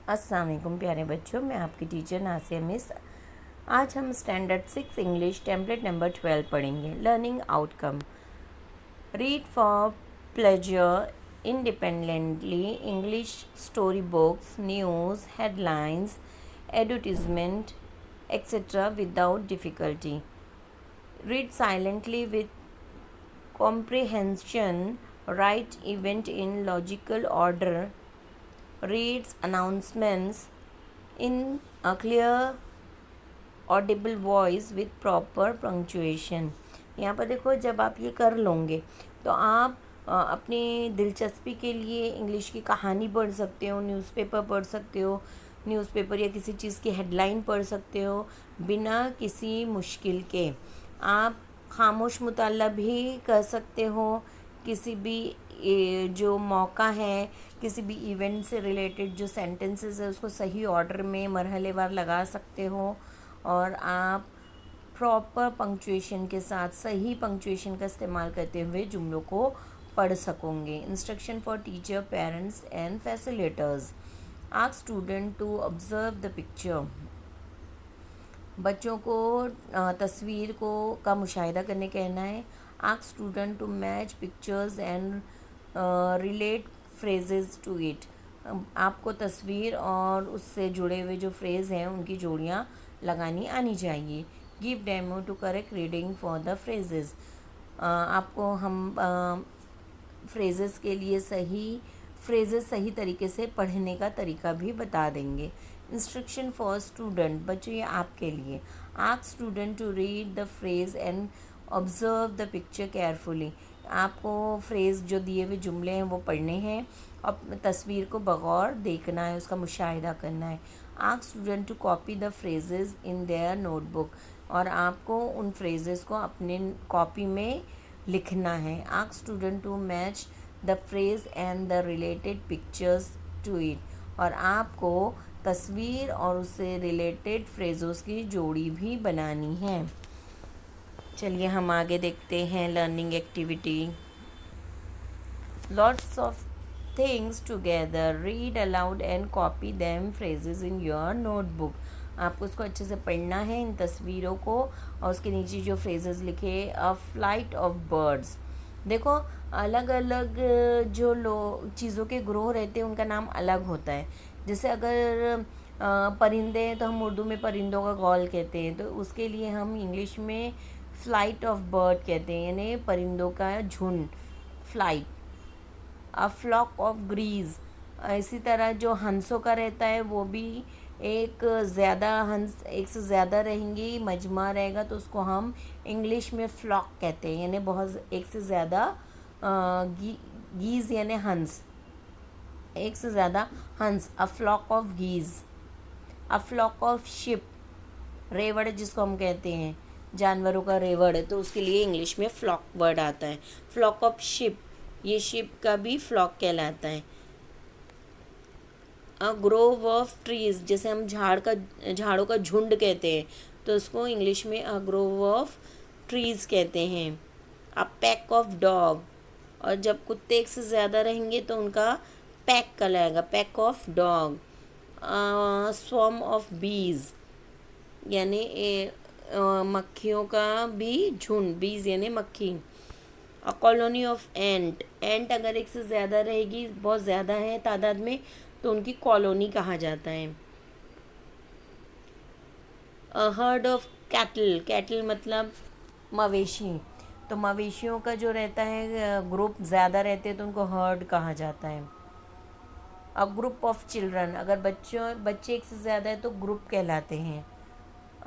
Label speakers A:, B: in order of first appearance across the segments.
A: अस्सलाम वालेकुम प्यारे बच्चों, मैं आपकी टीचर नासिया मिस। आज हम स्टैंडर्ड 6 इंग्लिश टेम्पलेट नंबर 12 पढ़ेंगे। Learning outcome. Read for pleasure independently English story books, news, headlines, advertisement etcetera without difficulty. Read silently with comprehension. Write event in logical order. Reads announcements in a clear audible voice with proper punctuation. यहाँ पर देखो, जब आप ये कर लोगे तो आप अपनी दिलचस्पी के लिए इंग्लिश की कहानी पढ़ सकते हो, न्यूज़पेपर पढ़ सकते हो, न्यूज़पेपर या किसी चीज़ की हेडलाइन पढ़ सकते हो बिना किसी मुश्किल के। आप खामोश मुताला भी कर सकते हो। किसी भी जो मौका है, किसी भी इवेंट से रिलेटेड जो सेंटेंसेस है उसको सही ऑर्डर में मरहलेवार लगा सकते हो और आप प्रॉपर पंक्चुएशन के साथ सही पंक्चुएशन का इस्तेमाल करते हुए जुमलों को पढ़ सकोगे। Instruction for teacher, parents and facilitators. Ask student to observe the picture. बच्चों को तस्वीर का मुशाहिदा करने कहना है। Ask student to match pictures and relate phrases to it. आपको तस्वीर और उससे जुड़े हुए जो फ्रेज़ हैं उनकी जोड़ियाँ लगानी आनी चाहिए। Give demo to correct reading for the phrases. आपको हम फ्रेजेस के लिए सही तरीके से पढ़ने का तरीका भी बता देंगे। Instruction for student. बच्चों, ये आपके लिए। Ask student to read the phrase and observe the picture carefully. आपको फ्रेज़ जो दिए हुए जुमले हैं वो पढ़ने हैं और तस्वीर को बगौर देखना है, उसका मुशाहिदा करना है। Ask student to copy the phrases in their notebook. और आपको उन फ्रेजेस को अपने कॉपी में लिखना है। Ask student to match the phrase and the related pictures to it. और आपको तस्वीर और उससे रिलेटेड फ्रेज़ों की जोड़ी भी बनानी है। चलिए हम आगे देखते हैं learning activity. Lots of things together. Read aloud and copy them phrases in your notebook. आपको उसको अच्छे से पढ़ना है, इन तस्वीरों को, और उसके नीचे जो फ्रेजेस लिखे। A flight of birds. देखो, अलग अलग जो चीज़ों के ग्रोह रहते हैं उनका नाम अलग होता है। जैसे अगर परिंदे हैं तो हम उर्दू में परिंदों का गौल कहते हैं, तो उसके लिए हम इंग्लिश में फ्लाइट ऑफ बर्ड कहते हैं, यानी परिंदों का झुंड, फ्लाइट। अ फ्लॉक ऑफ ग्रीज। इसी तरह जो हंसों का रहता है वो भी एक से ज़्यादा रहेंगी, मजमा रहेगा तो उसको हम इंग्लिश में फ्लॉक कहते हैं, यानी बहुत एक से ज़्यादा गीज़ यानी हंस, एक से ज़्यादा हंस। A flock of geese. A flock of sheep. रेवड़ जिसको हम कहते हैं, जानवरों का रेवड़ है, तो उसके लिए इंग्लिश में फ्लॉक वर्ड आता है। फ्लॉक ऑफ शिप, ये शिप का भी फ्लॉक कहलाता है। अ ग्रोव ऑफ ट्रीज, जैसे हम झाड़ों का झुंड कहते हैं, तो उसको इंग्लिश में अ ग्रोव ऑफ ट्रीज कहते हैं। A pack of dog. और जब कुत्ते एक से ज़्यादा रहेंगे तो उनका पैक कहलाएगा, pack of dog. Swarm of बीज, यानी मक्खियों का भी झुंड, बीज यानी मक्खी। अ कॉलोनी ऑफ एंट। एंट अगर एक से ज़्यादा रहेगी, बहुत ज़्यादा है तादाद में, तो उनकी कॉलोनी कहा जाता है। A herd of cattle. Cattle मतलब मवेशी, तो मवेशियों का जो रहता है ग्रुप ज़्यादा रहते हैं तो उनको हर्ड कहा जाता है। A group of children. अगर बच्चे एक से ज़्यादा है तो ग्रुप कहलाते हैं।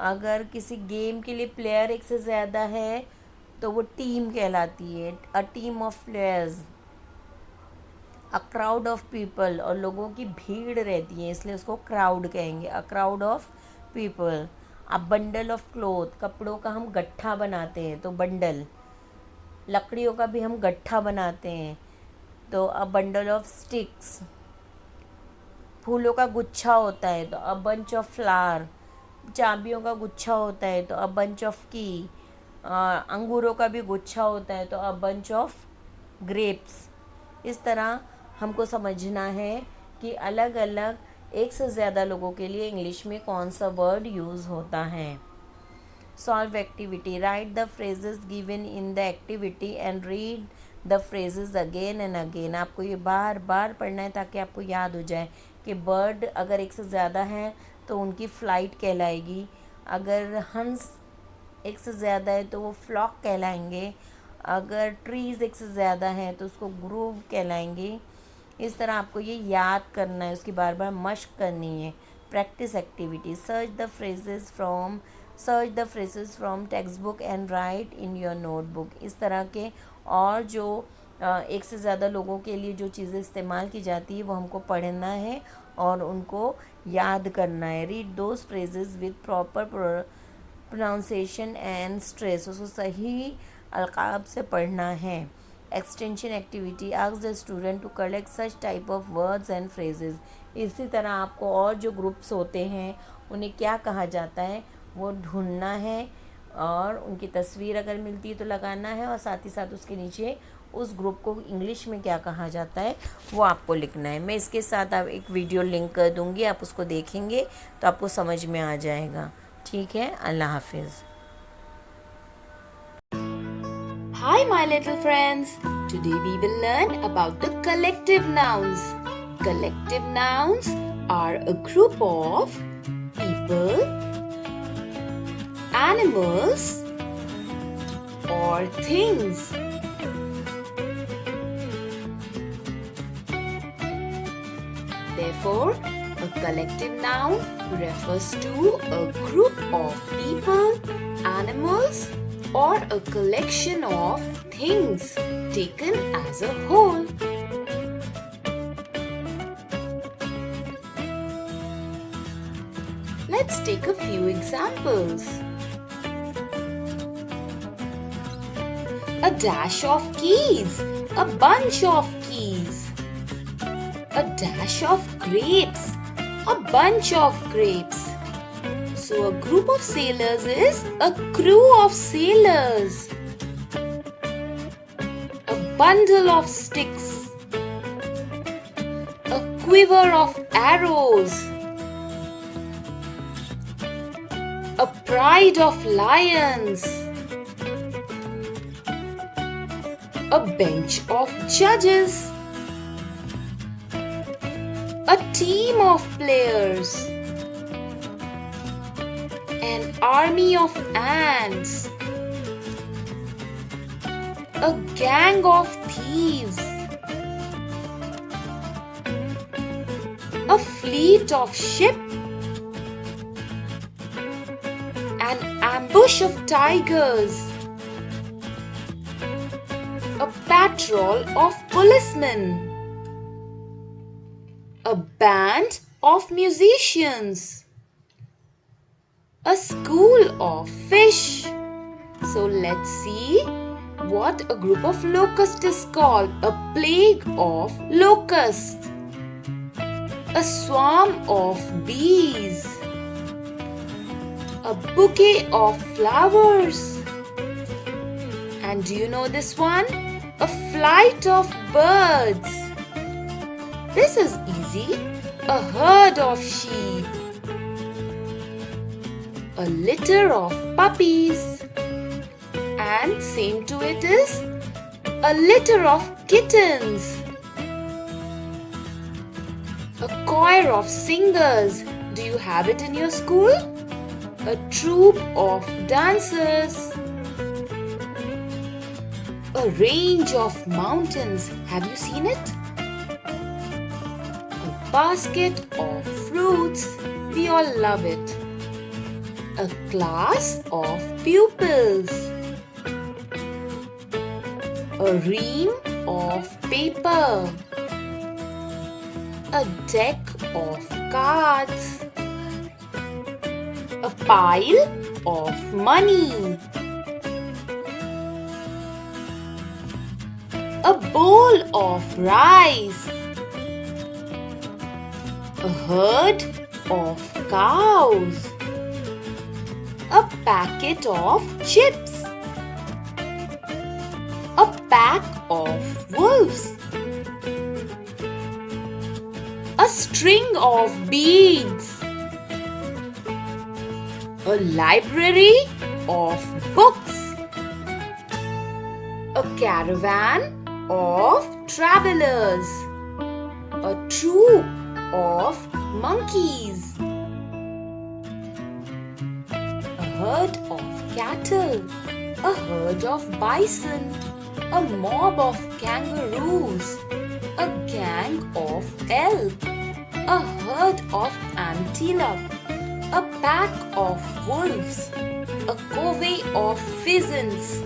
A: अगर किसी गेम के लिए प्लेयर एक से ज़्यादा है तो वो टीम कहलाती है, a team of players. A crowd of people, और लोगों की भीड़ रहती है इसलिए उसको क्राउड कहेंगे, a crowd of people. A bundle of cloth. कपड़ों का हम गट्ठा बनाते हैं तो बंडल। लकड़ियों का भी हम गट्ठा बनाते हैं तो अ बंडल ऑफ स्टिक्स। फूलों का गुच्छा होता है तो अ बंच ऑफ फ्लावर। चाबियों का गुच्छा होता है तो अ बंच ऑफ की। अंगूरों का भी गुच्छा होता है तो अ बंच ऑफ ग्रेप्स। इस तरह हमको समझना है कि अलग अलग एक से ज़्यादा लोगों के लिए इंग्लिश में कौन सा वर्ड यूज़ होता है। Solve activity, right the phrases given in the activity and read the phrases again and again. आपको ये बार बार पढ़ना है ताकि आपको याद हो जाए कि बर्ड अगर एक से ज़्यादा है तो उनकी फ़्लाइट कहलाएगी, अगर हंस एक से ज़्यादा है तो वो फ्लॉक कहलाएंगे, अगर ट्रीज़ एक से ज़्यादा है तो उसको ग्रूव कहलाएंगे। इस तरह आपको ये याद करना है, उसकी बार बार मश्क करनी है। Practice activity, search the phrases from text book and right in your notebook. इस तरह के और जो एक से ज़्यादा लोगों के लिए जो चीज़ें इस्तेमाल की जाती है वो हमको पढ़ना है और उनको याद करना है। Read those phrases with proper pronunciation and stress, उसको सही अलकाब से पढ़ना है। Extension activity, ask the student to collect such type of words and phrases. इसी तरह आपको और जो ग्रुप्स होते हैं उन्हें क्या कहा जाता है वो ढूंढना है और उनकी तस्वीर अगर मिलती है तो लगाना है, और साथ ही साथ उसके नीचे उस ग्रुप को इंग्लिश में क्या कहा जाता है वो आपको लिखना है। मैं इसके साथ आप एक वीडियो लिंक कर दूँगी, आप उसको देखेंगे तो आपको समझ में आ जाएगा। ठीक है, अल्लाह हाफिज़।
B: Hi my little friends, today we will learn about the collective nouns. Collective nouns are a group of people, animals or things. Therefore, a collective noun refers to a group of people, animals or a collection of things taken as a whole. Let's take a few examples. A dash of keys, a bunch of keys. A dash of grapes, a bunch of grapes. So a group of sailors is a crew of sailors. A bundle of sticks, a quiver of arrows, a pride of lions, a bench of judges, a team of players, an army of ants, a gang of thieves, a fleet of ships, an ambush of tigers, a patrol of policemen, a band of musicians, a school of fish. So let's see what a group of locusts is called. A plague of locusts, a swarm of bees, a bouquet of flowers, and do you know this one? A flight of birds. This is easy. A herd of sheep, a litter of puppies, and same to it is a litter of kittens, a choir of singers. Do you have it in your school? A troop of dancers, a range of mountains. Have you seen it? A basket of fruits. We all love it. A class of pupils, a ream of paper, a deck of cards, a pile of money, a bowl of rice, a herd of cows, a packet of chips, a pack of wolves, A string of beads. A library of books. A caravan of travelers. A troop of monkeys. A herd of cattle. A herd of bison. A mob of kangaroos. A gang of elk. A herd of antelope. A pack of wolves. A covey of pheasants.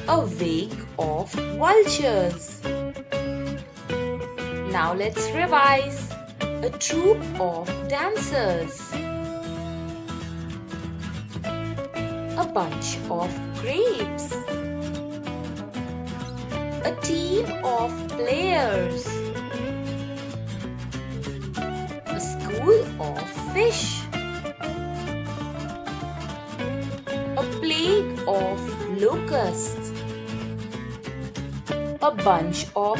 B: A wake of vultures. Now let's revise. A troop of dancers. A bunch of grapes. A team of players. A school of fish. A plague of locusts. A bunch of